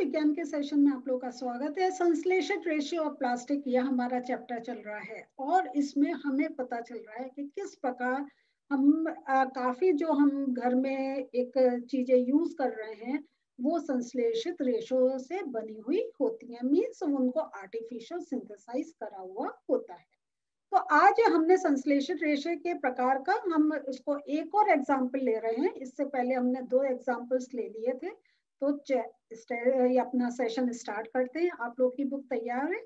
विज्ञान के सेशन में आप लोगों का स्वागत है। संश्लेषित रेशियो ऑफ प्लास्टिक, यह हमारा चैप्टर चल रहा है और इसमें हमें पता चल रहा है कि किस प्रकार हम काफी जो हम घर में एक चीजें यूज कर रहे हैं वो संश्लेषित रेशियो से बनी हुई होती हैं, मीन्स उनको आर्टिफिशियल सिंथेसाइज करा हुआ होता है। तो आज हमने संश्लेषित रेशियो के प्रकार का हम उसको एक और एग्जाम्पल ले रहे हैं। इससे पहले हमने 2 एग्जाम्पल्स ले लिए थे। तो ये अपना सेशन स्टार्ट करते हैं। आप लोग की बुक तैयार है?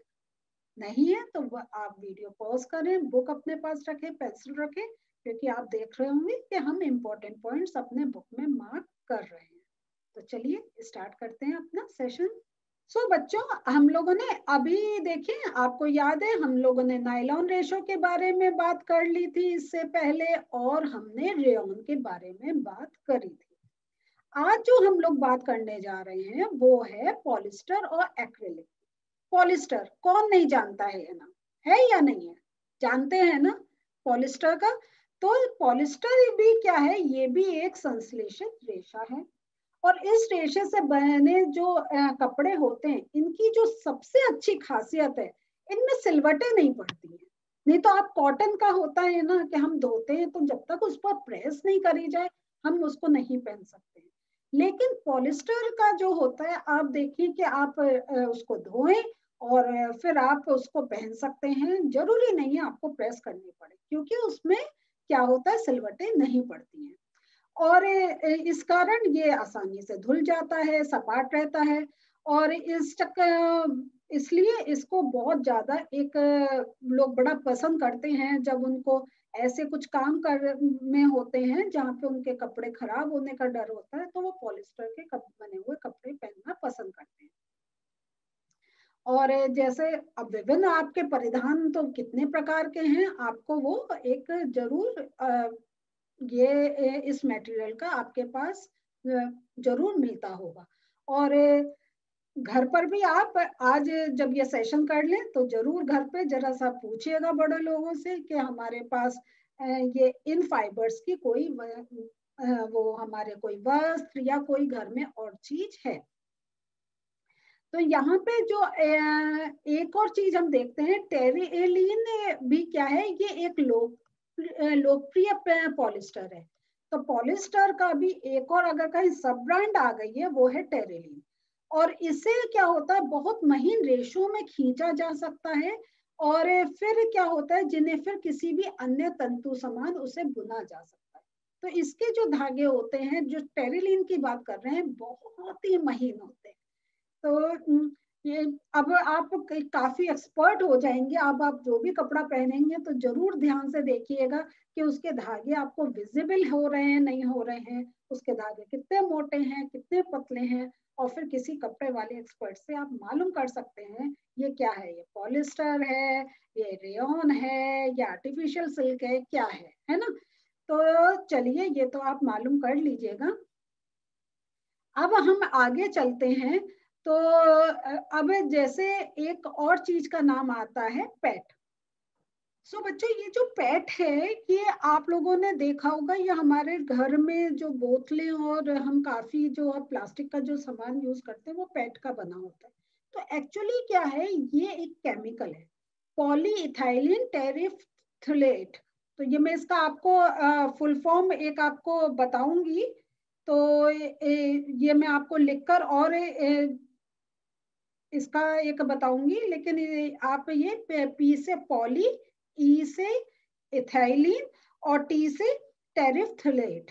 नहीं है तो आप वीडियो पॉज करें, बुक अपने पास रखें, पेंसिल रखें, क्योंकि आप देख रहे होंगे कि हम इम्पोर्टेंट पॉइंट्स अपने बुक में मार्क कर रहे हैं। तो चलिए स्टार्ट करते हैं अपना सेशन। बच्चों, हम लोगों ने अभी देखें, आपको याद है हम लोगों ने नायलॉन रेशो के बारे में बात कर ली थी इससे पहले और हमने रेयॉन के बारे में बात करी थी। आज जो हम लोग बात करने जा रहे हैं वो है पॉलिस्टर और एक्रिलिक। पॉलिस्टर कौन नहीं जानता है ये नाम, है या नहीं है? जानते हैं ना पॉलिस्टर का। तो पॉलिस्टर भी क्या है, ये भी एक संश्लेषित रेशा है और इस रेशे से बने जो कपड़े होते हैं इनकी जो सबसे अच्छी खासियत है, इनमें सिलवटें नहीं पड़ती हैं। नहीं तो आप कॉटन का होता है ना कि हम धोते हैं तो जब तक उस पर प्रेस नहीं करी जाए हम उसको नहीं पहन सकते। लेकिन पॉलिस्टर का जो होता है, आप देखिए कि आप उसको धोएं और फिर आप उसको पहन सकते हैं। जरूरी नहीं है आपको प्रेस करनी पड़े, क्योंकि उसमें क्या होता है, सिलवटें नहीं पड़ती हैं और इस कारण ये आसानी से धुल जाता है, सपाट रहता है। और इसलिए इसको बहुत ज्यादा एक लोग बड़ा पसंद करते हैं जब उनको ऐसे कुछ काम कर में होते हैं जहाँ पे उनके कपड़े खराब होने का डर होता है, तो वो पॉलिस्टर के बने हुए कपड़े पहनना पसंद करते हैं। और जैसे अब विभिन्न आपके परिधान तो कितने प्रकार के हैं, आपको वो एक जरूर ये इस मटेरियल का आपके पास जरूर मिलता होगा। और घर पर भी आप आज जब ये सेशन कर लें तो जरूर घर पे जरा सा पूछिएगा बड़े लोगों से कि हमारे पास ये इन फाइबर्स की कोई वो हमारे कोई वस्त्र या कोई घर में और चीज है। तो यहाँ पे जो एक और चीज हम देखते हैं, टेरिएलिन भी क्या है, ये एक लोकप्रिय पॉलिस्टर है। तो पॉलिस्टर का भी एक और अगर कहीं सब ब्रांड आ गई है वो है टेरिएलिन। और इससे क्या होता है, बहुत महीन रेशों में खींचा जा सकता है और फिर क्या होता है, जिन्हें फिर किसी भी अन्य तंतु समान उसे बुना जा सकता है। तो इसके जो धागे होते हैं, जो टेरिएलिन की बात कर रहे हैं, बहुत ही महीन होते हैं। तो ये अब आप काफी एक्सपर्ट हो जाएंगे। अब आप जो भी कपड़ा पहनेंगे तो जरूर ध्यान से देखिएगा कि उसके धागे आपको विजिबल हो रहे हैं नहीं हो रहे हैं, उसके धागे कितने मोटे हैं कितने पतले हैं। और फिर किसी कपड़े वाले एक्सपर्ट से आप मालूम कर सकते हैं ये क्या है, ये पॉलिस्टर है, ये रेयॉन है, या आर्टिफिशियल सिल्क है, क्या है ना। तो चलिए ये तो आप मालूम कर लीजिएगा। अब हम आगे चलते हैं। तो अब जैसे एक और चीज का नाम आता है पैट। बच्चों, ये जो पैट है ये आप लोगों ने देखा होगा, ये हमारे घर में जो बोतलें और हम काफी जो प्लास्टिक का जो सामान यूज करते हैं वो पैट का बना होता है। तो एक्चुअली क्या है, ये एक केमिकल है, पॉलीइथाइलिन टेरिफ्थलेट। तो ये मैं इसका आपको फुल फॉर्म एक आपको बताऊंगी। तो ये मैं आपको लिखकर और इसका एक बताऊंगी, लेकिन आप ये पी से पॉली, ई से इथाइलिन और टी से टेरिफ्थलेट।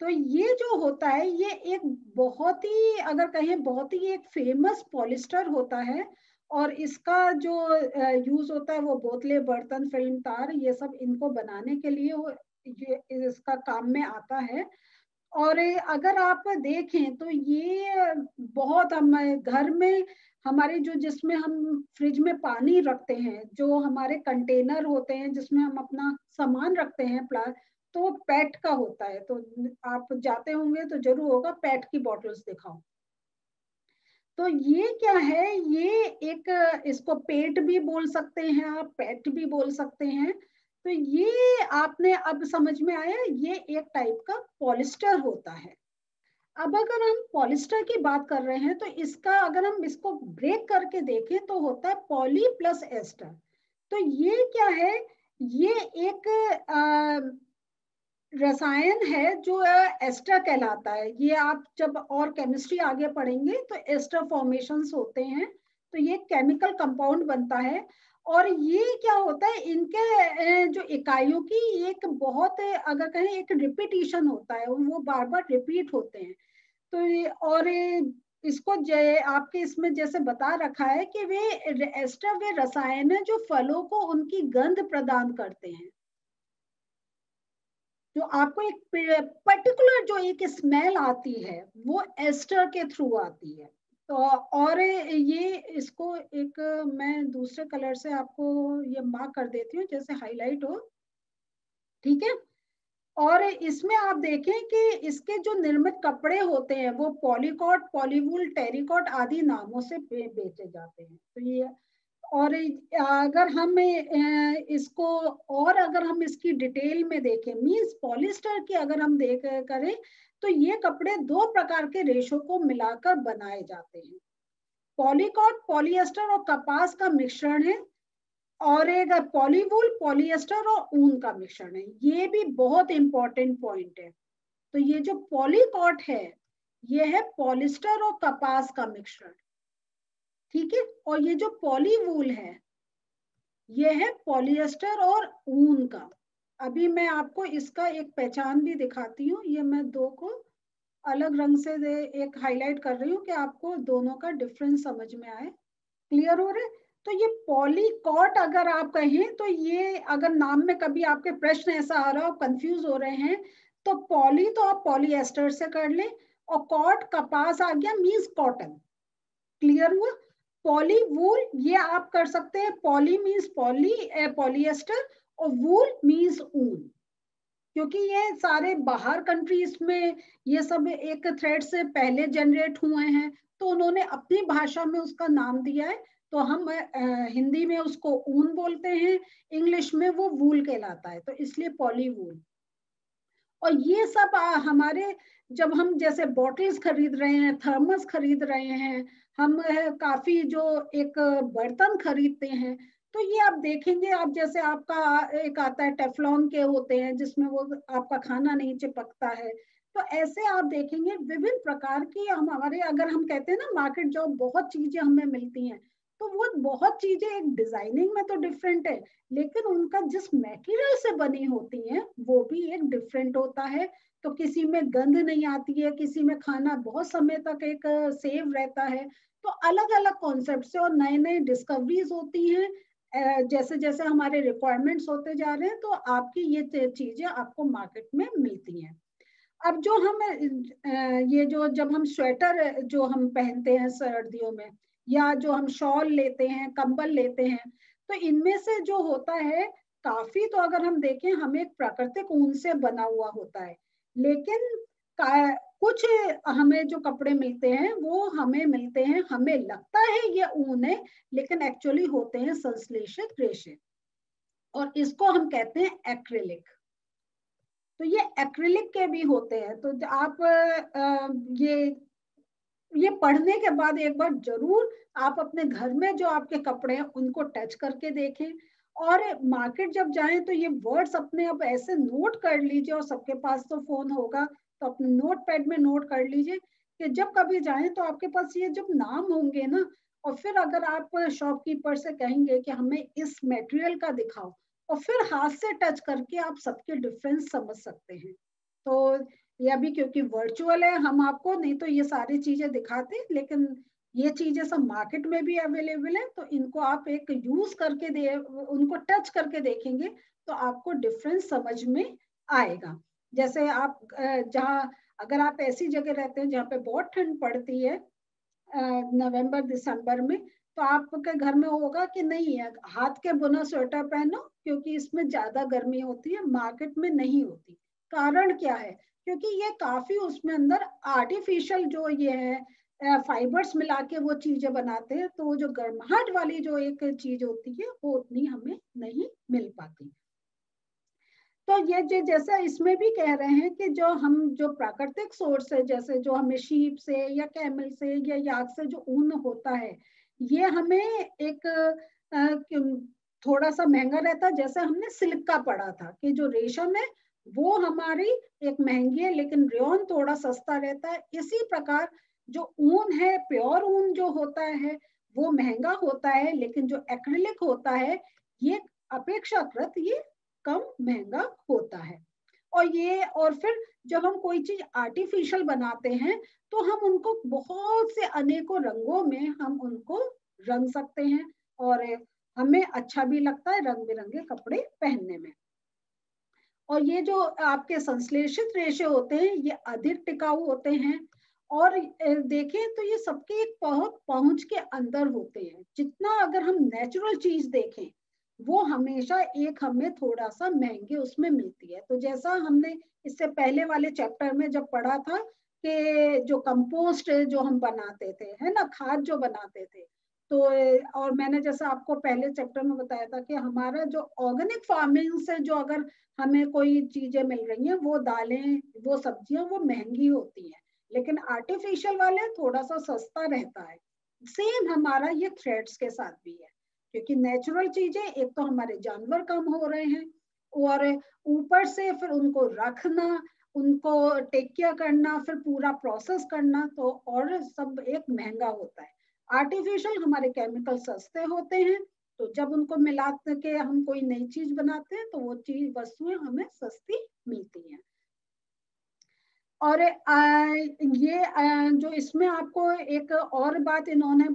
तो ये जो होता है ये एक बहुत ही, अगर कहें बहुत ही एक फेमस पॉलिस्टर होता है। और इसका जो यूज होता है वो बोतलें, बर्तन, फिल्म, तार, ये सब इनको बनाने के लिए ये इसका काम में आता है। और अगर आप देखें तो ये बहुत हम घर में हमारे जो जिसमें हम फ्रिज में पानी रखते हैं, जो हमारे कंटेनर होते हैं जिसमें हम अपना सामान रखते हैं तो वो पैट का होता है। तो आप जाते होंगे तो जरूर होगा पैट की बॉटल्स दिखाओ। तो ये क्या है, ये एक, इसको पेट भी बोल सकते हैं आप, पैट भी बोल सकते हैं। तो ये आपने अब समझ में आया, ये एक टाइप का पॉलिस्टर होता है। अब अगर हम पॉलिस्टर की बात कर रहे हैं तो इसका अगर हम इसको ब्रेक करके देखें तो होता है पॉली प्लस एस्टर। तो ये क्या है, ये एक रसायन है जो एस्टर कहलाता है। ये आप जब और केमिस्ट्री आगे पढ़ेंगे तो एस्टर फॉर्मेशंस होते हैं, तो ये केमिकल कंपाउंड बनता है। और ये क्या होता है, इनके जो इकाइयों की एक बहुत अगर कहें एक रिपीटिशन होता है, वो बार बार रिपीट होते हैं। तो और इसको आपके इसमें जैसे बता रखा है कि वे एस्टर वे रसायन है जो फलों को उनकी गंध प्रदान करते हैं। जो आपको एक पर्टिकुलर जो एक स्मेल आती है वो एस्टर के थ्रू आती है। तो और ये इसको एक मैं दूसरे कलर से आपको ये मार्क कर देती हूँ जैसे हाईलाइट हो, ठीक है। और इसमें आप देखें कि इसके जो निर्मित कपड़े होते हैं वो पॉलीकॉट, पॉलीवूल, टेरिकॉट आदि नामों से बेचे जाते हैं। तो ये और अगर हम इसको और अगर हम इसकी डिटेल में देखें, मींस पॉलिस्टर की अगर हम देख करें तो ये कपड़े दो प्रकार के रेशों को मिलाकर बनाए जाते हैं। पॉलीकॉट पॉलिएस्टर और कपास का मिश्रण है, और एक पॉलीवूल पॉलिएस्टर और ऊन का मिश्रण है। ये भी बहुत इंपॉर्टेंट पॉइंट है। तो ये जो पॉलीकॉट है ये है पॉलिस्टर और कपास का मिश्रण, ठीक है। और ये जो पॉलीवूल है ये है पॉलिएस्टर और ऊन का। अभी मैं आपको इसका एक पहचान भी दिखाती हूँ। ये मैं दो को अलग रंग से एक हाईलाइट कर रही हूँ कि आपको दोनों का डिफरेंस समझ में आए। क्लियर हो रहा है? तो ये पॉलीकॉट अगर आप कहें तो ये अगर नाम में कभी आपके प्रश्न ऐसा आ रहा हो, कंफ्यूज हो रहे हैं, तो पॉली तो आप पॉलीएस्टर से कर लें, और कॉट कपास आ गया मींस कॉटन। क्लियर हुआ? पॉली वूल ये आप कर सकते हैं, पॉली मींस पॉलीएस्टर, और वूल मींस ऊन। क्योंकि ये सारे बाहर कंट्रीज में ये सब एक थ्रेड से पहले जनरेट हुए हैं, तो उन्होंने अपनी भाषा में उसका नाम दिया है। तो हम हिंदी में उसको ऊन बोलते हैं, इंग्लिश में वो वूल कहलाता है, तो इसलिए पॉली वूल। और ये सब हमारे जब हम जैसे बॉटल्स खरीद रहे हैं, थर्मस खरीद रहे हैं, हम काफी जो एक बर्तन खरीदते हैं, तो ये आप देखेंगे, आप जैसे आपका एक आता है टेफलॉन के होते हैं जिसमें वो आपका खाना नहीं चिपकता है। तो ऐसे आप देखेंगे विभिन्न प्रकार की हम हमारे अगर हम कहते हैं ना मार्केट जो बहुत चीजें हमें मिलती हैं, तो वो बहुत चीजें एक डिजाइनिंग में तो डिफरेंट है, लेकिन उनका जिस मटेरियल से बनी होती हैं वो भी एक डिफरेंट होता है। तो किसी में गंध नहीं आती है, किसी में खाना बहुत समय तक एक सेव रहता है। तो अलग अलग कॉन्सेप्ट से और नए नए डिस्कवरीज होती हैं। जैसे जैसे हमारे रिक्वायरमेंट्स होते जा रहे हैं तो आपकी ये चीजें आपको मार्केट में मिलती हैं। अब जो हम ये जो जब हम स्वेटर जो हम पहनते हैं सर्दियों में, या जो हम शॉल लेते हैं, कंबल लेते हैं, तो इनमें से जो होता है काफी, तो अगर हम देखें हमें एक प्राकृतिक ऊन से बना हुआ होता है, लेकिन कुछ हमें जो कपड़े मिलते हैं वो हमें मिलते हैं, हमें लगता है ये ऊन है, लेकिन एक्चुअली होते हैं संश्लेषित रेशे, और इसको हम कहते हैं एक्रिलिक। तो ये एक्रिलिक के भी होते हैं। तो आप ये पढ़ने के बाद एक बार जरूर आप अपने घर में जो आपके कपड़े हैं उनको टच करके देखें, और मार्केट जब जाएं तो ये वर्ड्स अपने अब ऐसे नोट कर लीजिए, और सबके पास तो फोन होगा तो अपने नोट पैड में नोट कर लीजिए कि जब कभी जाएं तो आपके पास ये जब नाम होंगे ना, और फिर अगर आप शॉपकीपर से कहेंगे कि हमें इस मटेरियल का दिखाओ, और फिर हाथ से टच करके आप सबके डिफरेंस समझ सकते हैं। तो ये अभी क्योंकि वर्चुअल है, हम आपको नहीं तो ये सारी चीजें दिखाते, लेकिन ये चीजें सब मार्केट में भी अवेलेबल है, तो इनको आप एक यूज करके दे, उनको टच करके देखेंगे तो आपको डिफरेंस समझ में आएगा। जैसे आप जहाँ अगर आप ऐसी जगह रहते हैं जहाँ पे बहुत ठंड पड़ती है नवंबर दिसंबर में, तो आपके घर में होगा कि नहीं है हाथ के बुना स्वेटर पहनो, क्योंकि इसमें ज्यादा गर्मी होती है, मार्केट में नहीं होती। कारण क्या है? क्योंकि ये काफी उसमें अंदर आर्टिफिशियल जो ये है फाइबर्स मिला के वो चीजें बनाते हैं, तो वो जो गर्माहट वाली जो एक चीज होती है वो उतनी हमें नहीं मिल पाती। तो ये जैसा इसमें भी कह रहे हैं कि जो प्राकृतिक सोर्स है, जैसे जो हमें शीप से या कैमल से या याक से जो ऊन होता है, ये हमें एक थोड़ा सा महंगा रहता है। जैसे हमने सिल्क का पढ़ा था कि जो रेशम है वो हमारी एक महंगी है, लेकिन रेयन थोड़ा सस्ता रहता है। इसी प्रकार जो ऊन है, प्योर ऊन जो होता है वो महंगा होता है, लेकिन जो एक्रिलिक होता है ये अपेक्षाकृत ये कम महंगा होता है। और फिर जब हम कोई चीज आर्टिफिशियल बनाते हैं तो हम उनको बहुत से अनेकों रंगों में हम उनको रंग सकते हैं, और हमें अच्छा भी लगता है रंग बिरंगे कपड़े पहनने में। और ये जो आपके संश्लेषित रेशे होते हैं ये अधिक टिकाऊ होते हैं, और देखें तो ये सबके एक बहुत पहुंच के अंदर होते हैं। जितना अगर हम नेचुरल चीज देखें वो हमेशा एक हमें थोड़ा सा महंगे उसमें मिलती है। तो जैसा हमने इससे पहले वाले चैप्टर में जब पढ़ा था कि जो कंपोस्ट जो हम बनाते थे, है ना, खाद जो बनाते थे, तो और मैंने जैसा आपको पहले चैप्टर में बताया था कि हमारा जो ऑर्गेनिक फार्मिंग से जो अगर हमें कोई चीजें मिल रही हैं, वो दालें वो सब्जियां वो महंगी होती हैं, लेकिन आर्टिफिशियल वाले थोड़ा सा सस्ता रहता है। सेम हमारा ये थ्रेड्स के साथ भी है, क्योंकि नेचुरल चीजें एक तो हमारे जानवर कम हो रहे हैं, और ऊपर से फिर उनको रखना, उनको टेक केयर करना, फिर पूरा प्रोसेस करना, तो और सब एक महंगा होता है। आर्टिफिशियल हमारे केमिकल सस्ते होते हैं, तो जब उनको मिला के हम कोई नई चीज बनाते हैं तो वो चीज वस्तुएं हमें सस्ती मिलती हैं। और जो इसमें आपको एक और बात इन्होंने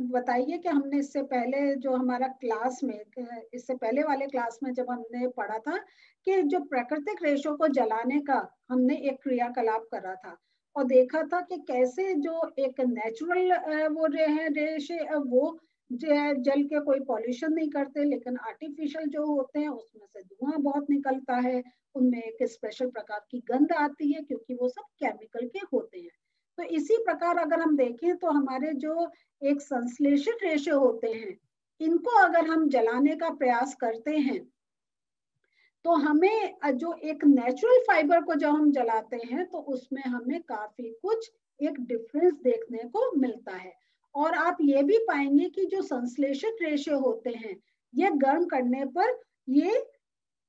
बताई है कि हमने इससे पहले जो हमारा क्लास में, इससे पहले वाले क्लास में जब हमने पढ़ा था कि जो प्राकृतिक रेशों को जलाने का हमने एक क्रियाकलाप करा था, और देखा था कि कैसे जो एक नेचुरल वो रेशे वो जल के कोई पॉल्यूशन नहीं करते, लेकिन आर्टिफिशियल जो होते हैं उसमें से धुआं बहुत निकलता है, उनमें एक स्पेशल प्रकार की गंध आती है, क्योंकि वो सब केमिकल के होते हैं। तो इसी प्रकार अगर हम देखें तो हमारे जो एक संश्लेषित रेशे होते हैं, इनको अगर हम जलाने का प्रयास करते हैं तो हमें जो एक नेचुरल फाइबर को जब हम जलाते हैं तो उसमें हमें काफी कुछ एक डिफरेंस देखने को मिलता है। और आप ये भी पाएंगे कि जो संश्लेषित रेशे होते हैं ये गर्म करने पर ये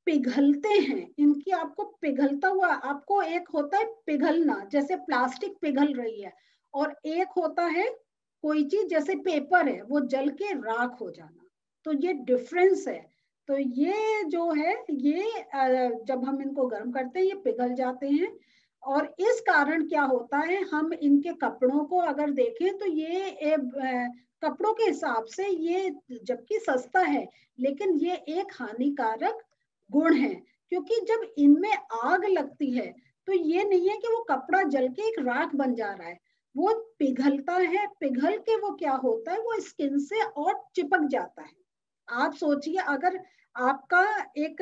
पिघलते हैं। इनकी आपको पिघलता हुआ, आपको एक होता है पिघलना, जैसे प्लास्टिक पिघल रही है, और एक होता है कोई चीज जैसे पेपर है वो जल के राख हो जाना, तो ये डिफरेंस है। तो ये जो है ये जब हम इनको गर्म करते हैं ये पिघल जाते हैं, और इस कारण क्या होता है, हम इनके कपड़ों को अगर देखें तो ये कपड़ों के हिसाब से ये जबकि सस्ता है, लेकिन ये एक हानिकारक गुण है, क्योंकि जब इनमें आग लगती है तो ये नहीं है कि वो कपड़ा जल के एक राख बन जा रहा है, वो पिघलता है, पिघल के वो क्या होता है वो स्किन से और चिपक जाता है। आप सोचिए अगर आपका एक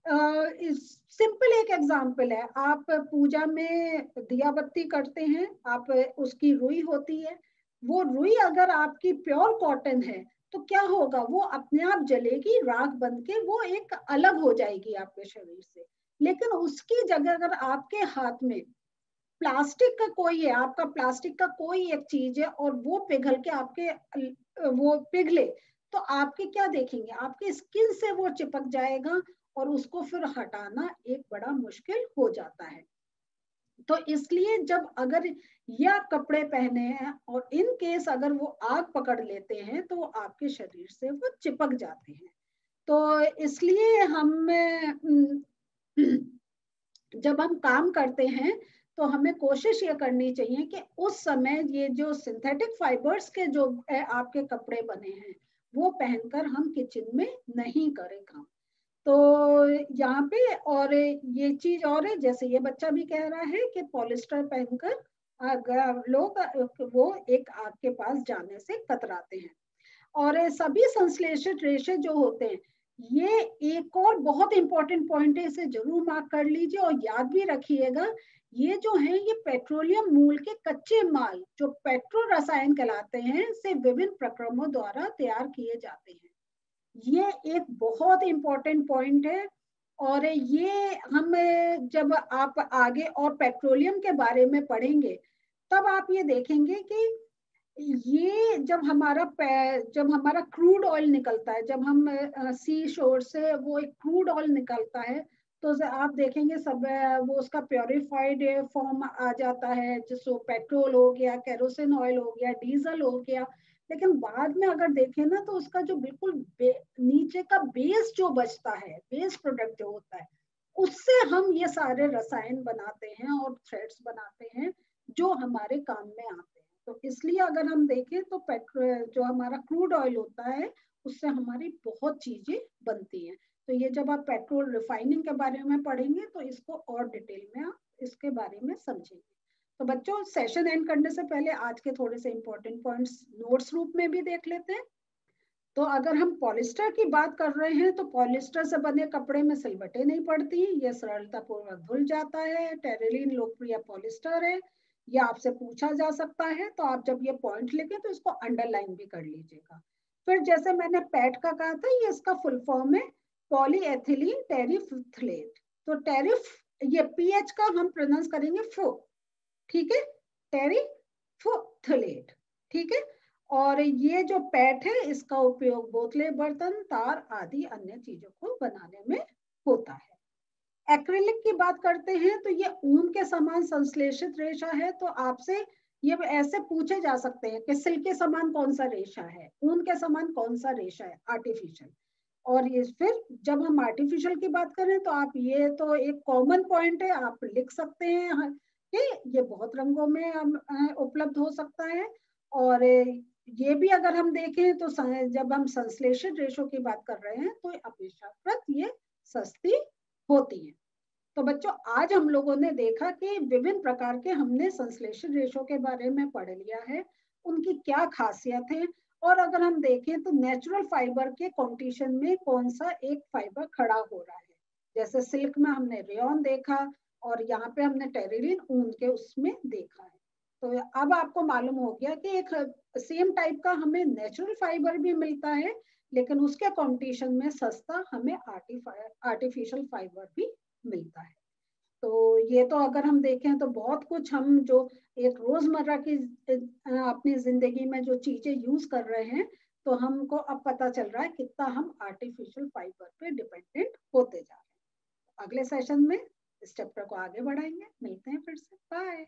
सिंपल एक एग्जांपल है, आप पूजा में दिया बत्ती करते हैं, आप उसकी रुई होती है, वो रुई अगर आपकी प्योर कॉटन है तो क्या होगा, वो अपने आप जलेगी, राख बन के वो एक अलग हो जाएगी आपके शरीर से। लेकिन उसकी जगह अगर आपके हाथ में प्लास्टिक का कोई है, आपका प्लास्टिक का कोई एक चीज है और वो पिघल के आपके वो पिघले, तो आपके क्या देखेंगे, आपके स्किन से वो चिपक जाएगा और उसको फिर हटाना एक बड़ा मुश्किल हो जाता है। तो इसलिए जब अगर ये आप कपड़े पहने हैं और इन केस अगर वो आग पकड़ लेते हैं तो आपके शरीर से वो चिपक जाते हैं। तो इसलिए हम जब हम काम करते हैं तो हमें कोशिश ये करनी चाहिए कि उस समय ये जो सिंथेटिक फाइबर्स के जो आपके कपड़े बने हैं वो पहनकर हम किचन में नहीं करें काम। तो यहाँ पे और ये चीज और है, जैसे ये बच्चा भी कह रहा है कि पॉलिस्टर पहनकर लोग वो एक आग के पास जाने से कतराते हैं। और सभी संश्लेषित रेशे जो होते हैं, ये एक और बहुत इंपॉर्टेंट पॉइंट है, इसे जरूर मार्क कर लीजिए और याद भी रखिएगा। ये जो है ये पेट्रोलियम मूल के कच्चे माल जो पेट्रो रसायन कहलाते हैं से विभिन्न प्रक्रमों द्वारा तैयार किए जाते हैं। ये एक बहुत इंपॉर्टेंट पॉइंट है। और ये हम जब आप आगे और पेट्रोलियम के बारे में पढ़ेंगे तब आप ये देखेंगे कि ये जब हमारा क्रूड ऑयल निकलता है, जब हम सी शोर से वो एक क्रूड ऑयल निकलता है, तो आप देखेंगे सब वो उसका प्योरिफाइड फॉर्म आ जाता है, जिसको पेट्रोल हो गया, केरोसिन ऑयल हो गया, डीजल हो गया। लेकिन बाद में अगर देखें ना तो उसका जो बिल्कुल नीचे का बेस जो बचता है, बेस प्रोडक्ट जो होता है, उससे हम ये सारे रसायन बनाते हैं और थ्रेड्स बनाते हैं जो हमारे काम में आते हैं। तो इसलिए अगर हम देखें तो पेट्रोल जो हमारा क्रूड ऑयल होता है उससे हमारी बहुत चीजें बनती हैं। तो ये जब आप पेट्रोल रिफाइनिंग के बारे में पढ़ेंगे तो इसको और डिटेल में आप इसके बारे में समझेंगे। तो बच्चों, सेशन एंड करने से पहले आज के थोड़े से इंपॉर्टेंट पॉइंट्स नोट्स रूप में भी देख लेते हैं। तो अगर हम पॉलिस्टर की बात कर रहे हैं तो पॉलिस्टर से बने कपड़े में सिलवटें नहीं पड़ती, यह सरलता पूर्वक धुल जाता है। टेरिलीन लोकप्रिय पॉलिस्टर है। यह आपसे पूछा जा सकता है, तो आप जब ये पॉइंट लिखें तो इसको अंडरलाइन भी कर लीजिएगा। फिर जैसे मैंने पैट का कहा था, ये इसका फुल फॉर्म है पॉलीएथिलीन टेरिफ्थलेट। तो टेरिफ, ये पीएच का हम प्रोनाउंस करेंगे फो, ठीक है, टेरिफ्थलेट, ठीक है। और ये जो पैट है इसका उपयोग बोतलें, बर्तन, तार आदि अन्य चीजों को बनाने में होता है। एक्रिलिक की बात करते हैं तो ये ऊन के समान संश्लेषित रेशा है। तो आपसे ये ऐसे पूछे जा सकते हैं कि सिल्क के समान कौन सा रेशा है, ऊन के समान कौन सा रेशा है आर्टिफिशियल। और ये फिर जब हम आर्टिफिशियल की बात करें तो आप ये तो एक कॉमन पॉइंट है, आप लिख सकते हैं कि ये बहुत रंगों में उपलब्ध हो सकता है। और ये भी अगर हम देखें तो जब हम संश्लेषित रेशों की बात कर रहे हैं तो अपेक्षाकृत ये सस्ती होती है। तो बच्चों, आज हम लोगों ने देखा कि विभिन्न प्रकार के हमने संश्लेषित रेशों के बारे में पढ़ लिया है, उनकी क्या खासियत है। और अगर हम देखें तो नेचुरल फाइबर के कंपटीशन में कौन सा एक फाइबर खड़ा हो रहा है। जैसे सिल्क में हमने रेयॉन देखा और यहाँ पे हमने टेरिलीन ऊन के उसमें देखा है। तो अब आपको मालूम हो गया कि एक सेम टाइप का हमें नेचुरल फाइबर भी मिलता है, लेकिन उसके कंपटीशन में सस्ता हमें आर्टिफिशियल फाइबर भी मिलता है। तो ये तो अगर हम देखें तो बहुत कुछ हम जो एक रोजमर्रा की अपनी जिंदगी में जो चीजें यूज कर रहे हैं, तो हमको अब पता चल रहा है कितना हम आर्टिफिशियल फाइबर पे डिपेंडेंट होते जा रहे हैं। अगले सेशन में इस चैप्टर को आगे बढ़ाएंगे। मिलते हैं फिर से, बाय।